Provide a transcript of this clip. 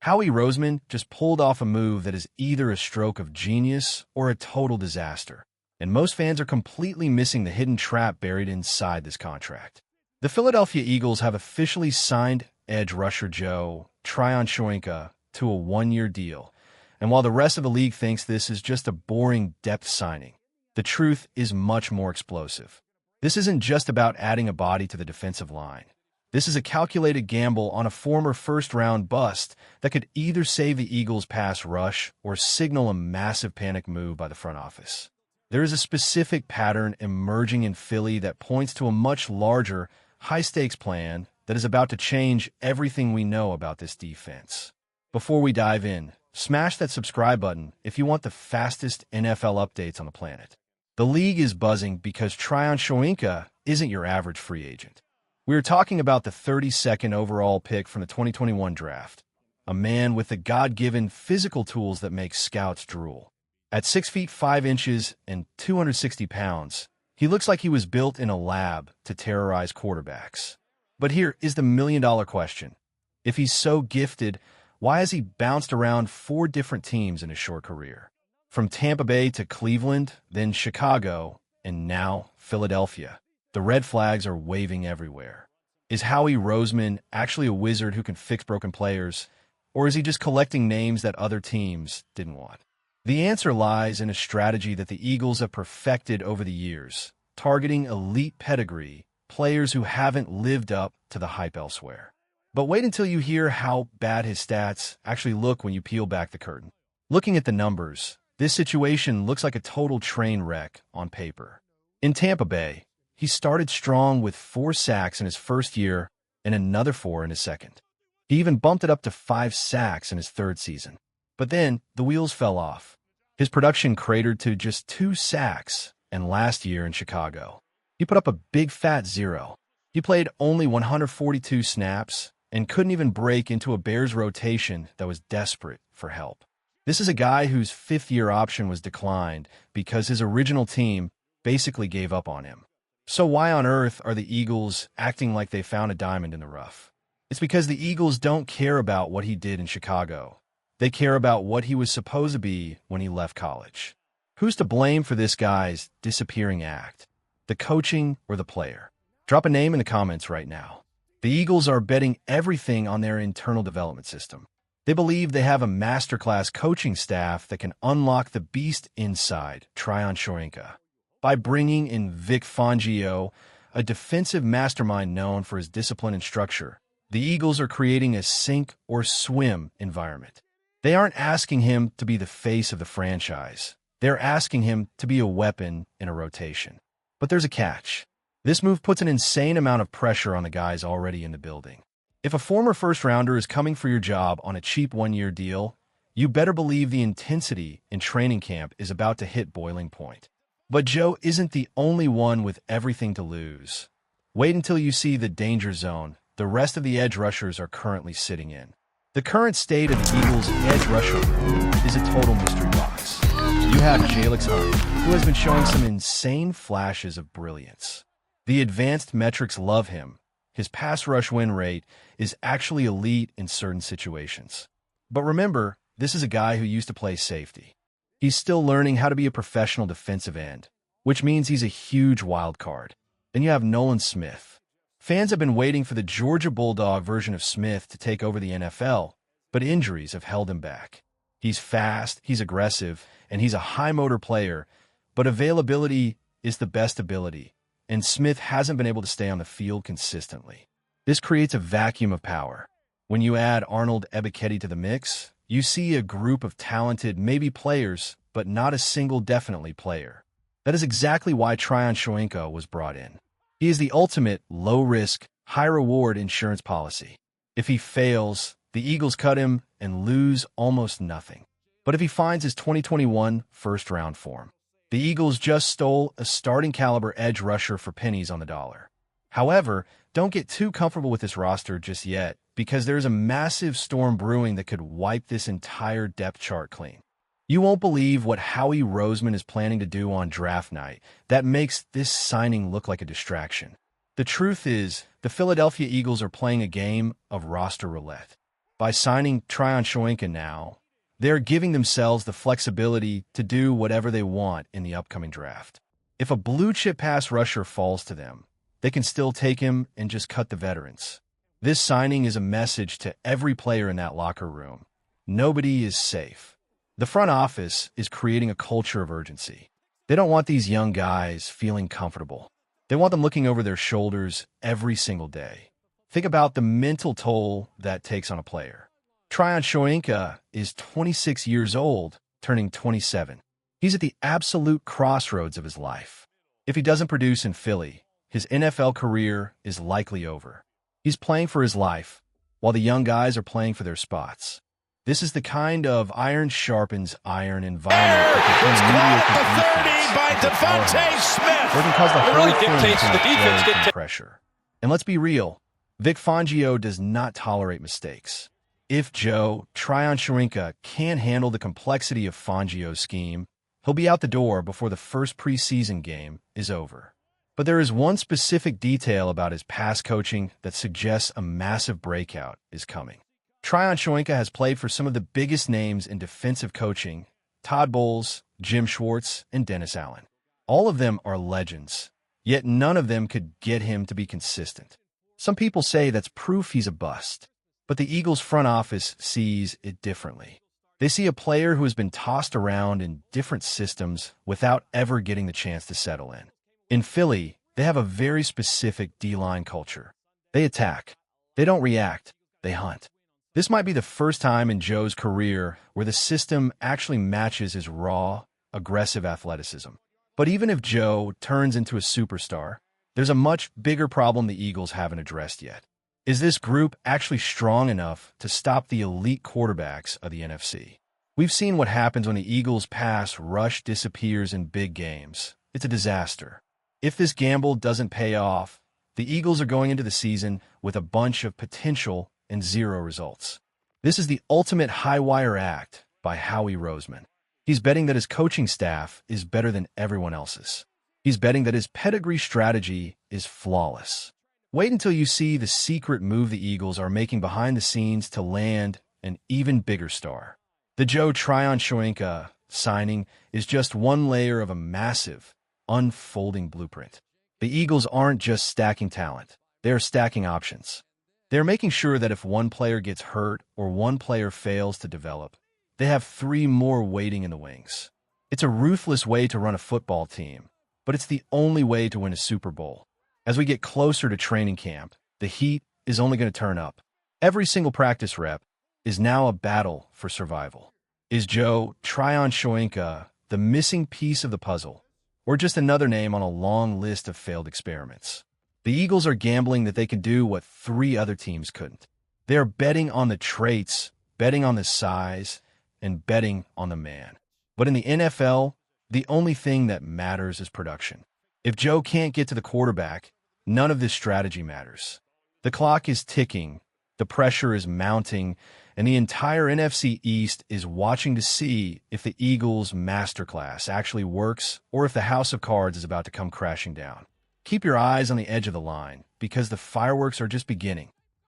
Howie Roseman just pulled off a move that is either a stroke of genius or a total disaster, and most fans are completely missing the hidden trap buried inside this contract. The Philadelphia Eagles have officially signed edge rusher Joe Tryon-Shoyinka to a one-year deal, and while the rest of the league thinks this is just a boring depth signing, the truth is much more explosive. This isn't just about adding a body to the defensive line. This is a calculated gamble on a former first-round bust that could either save the Eagles' pass rush or signal a massive panic move by the front office. There is a specific pattern emerging in Philly that points to a much larger, high-stakes plan that is about to change everything we know about this defense. Before we dive in, smash that subscribe button if you want the fastest NFL updates on the planet. The league is buzzing because Tryon-Shoyinka isn't your average free agent. We are talking about the 32nd overall pick from the 2021 draft, a man with the God-given physical tools that make scouts drool. At 6 feet 5 inches and 260 pounds, he looks like he was built in a lab to terrorize quarterbacks. But here is the million-dollar question. If he's so gifted, why has he bounced around 4 different teams in his short career? From Tampa Bay to Cleveland, then Chicago, and now Philadelphia. The red flags are waving everywhere. Is Howie Roseman actually a wizard who can fix broken players, or is he just collecting names that other teams didn't want? The answer lies in a strategy that the Eagles have perfected over the years, targeting elite pedigree, players who haven't lived up to the hype elsewhere. But wait until you hear how bad his stats actually look when you peel back the curtain. Looking at the numbers, this situation looks like a total train wreck on paper. In Tampa Bay, he started strong with 4 sacks in his first year and another 4 in his second. He even bumped it up to 5 sacks in his third season. But then the wheels fell off. His production cratered to just 2 sacks, and last year in Chicago, he put up a big fat 0. He played only 142 snaps and couldn't even break into a Bears rotation that was desperate for help. This is a guy whose 5th-year option was declined because his original team basically gave up on him. So why on earth are the Eagles acting like they found a diamond in the rough? It's because the Eagles don't care about what he did in Chicago. They care about what he was supposed to be when he left college. Who's to blame for this guy's disappearing act? The coaching or the player? Drop a name in the comments right now. The Eagles are betting everything on their internal development system. They believe they have a masterclass coaching staff that can unlock the beast inside Tryon-Shoyinka. By bringing in Vic Fangio, a defensive mastermind known for his discipline and structure, the Eagles are creating a sink or swim environment. They aren't asking him to be the face of the franchise. They're asking him to be a weapon in a rotation. But there's a catch. This move puts an insane amount of pressure on the guys already in the building. If a former first-rounder is coming for your job on a cheap one-year deal, you better believe the intensity in training camp is about to hit boiling point. But Joe isn't the only one with everything to lose. Wait until you see the danger zone the rest of the edge rushers are currently sitting in. The current state of the Eagles' edge rusher room is a total mystery box. You have Jalyx Hunt, who has been showing some insane flashes of brilliance. The advanced metrics love him. His pass rush win rate is actually elite in certain situations. But remember, this is a guy who used to play safety. He's still learning how to be a professional defensive end, which means he's a huge wild card. Then you have Nolan Smith. Fans have been waiting for the Georgia Bulldog version of Smith to take over the NFL, but injuries have held him back. He's fast, he's aggressive, and he's a high-motor player, but availability is the best ability, and Smith hasn't been able to stay on the field consistently. This creates a vacuum of power. When you add Arnold Ebiketie to the mix, you see a group of talented maybe players, but not a single definitely player. That is exactly why Tryon-Shoyinka was brought in. He is the ultimate low-risk, high-reward insurance policy. If he fails, the Eagles cut him and lose almost nothing. But if he finds his 2021 first-round form, the Eagles just stole a starting-caliber edge rusher for pennies on the dollar. However, don't get too comfortable with this roster just yet, because there's a massive storm brewing that could wipe this entire depth chart clean. You won't believe what Howie Roseman is planning to do on draft night that makes this signing look like a distraction. The truth is, the Philadelphia Eagles are playing a game of roster roulette. By signing Tryon-Shoyinka now, they're giving themselves the flexibility to do whatever they want in the upcoming draft. If a blue-chip pass rusher falls to them, they can still take him and just cut the veterans. This signing is a message to every player in that locker room. Nobody is safe. The front office is creating a culture of urgency. They don't want these young guys feeling comfortable. They want them looking over their shoulders every single day. Think about the mental toll that takes on a player. Tryon-Shoyinka is 26 years old, turning 27. He's at the absolute crossroads of his life. If he doesn't produce in Philly, his NFL career is likely over. He's playing for his life, while the young guys are playing for their spots. This is the kind of iron sharpens iron environment that can turn a mediocre defense into a powerhouse, Smith. Or can cause the whole really dictates team the defense to get pressure. And let's be real, Vic Fangio does not tolerate mistakes. If Joe Tryon-Shoyinka can't handle the complexity of Fangio's scheme, he'll be out the door before the first preseason game is over. But there is one specific detail about his pass coaching that suggests a massive breakout is coming. Tryon-Shoyinka has played for some of the biggest names in defensive coaching: Todd Bowles, Jim Schwartz, and Dennis Allen. All of them are legends, yet none of them could get him to be consistent. Some people say that's proof he's a bust, but the Eagles' front office sees it differently. They see a player who has been tossed around in different systems without ever getting the chance to settle in. In Philly, they have a very specific D-line culture. They attack. They don't react. They hunt. This might be the first time in Joe's career where the system actually matches his raw, aggressive athleticism. But even if Joe turns into a superstar, there's a much bigger problem the Eagles haven't addressed yet. Is this group actually strong enough to stop the elite quarterbacks of the NFC? We've seen what happens when the Eagles' pass rush disappears in big games. It's a disaster. If this gamble doesn't pay off, the Eagles are going into the season with a bunch of potential and zero results. This is the ultimate high-wire act by Howie Roseman. He's betting that his coaching staff is better than everyone else's. He's betting that his pedigree strategy is flawless. Wait until you see the secret move the Eagles are making behind the scenes to land an even bigger star. The Joe Tryon-Shoyinka signing is just one layer of a massive, unfolding blueprint. The Eagles aren't just stacking talent. They're stacking options. They're making sure that if one player gets hurt or one player fails to develop, they have three more waiting in the wings. It's a ruthless way to run a football team, but it's the only way to win a Super Bowl. As we get closer to training camp, the heat is only going to turn up. Every single practice rep is now a battle for survival. Is Joe Tryon-Shoyinka the missing piece of the puzzle, or just another name on a long list of failed experiments? The Eagles are gambling that they can do what three other teams couldn't. They are betting on the traits, betting on the size, and betting on the man. But in the NFL, the only thing that matters is production. If Joe can't get to the quarterback, none of this strategy matters. The clock is ticking, the pressure is mounting, and the entire NFC East is watching to see if the Eagles' Masterclass actually works or if the house of cards is about to come crashing down. Keep your eyes on the edge of the line, because the fireworks are just beginning.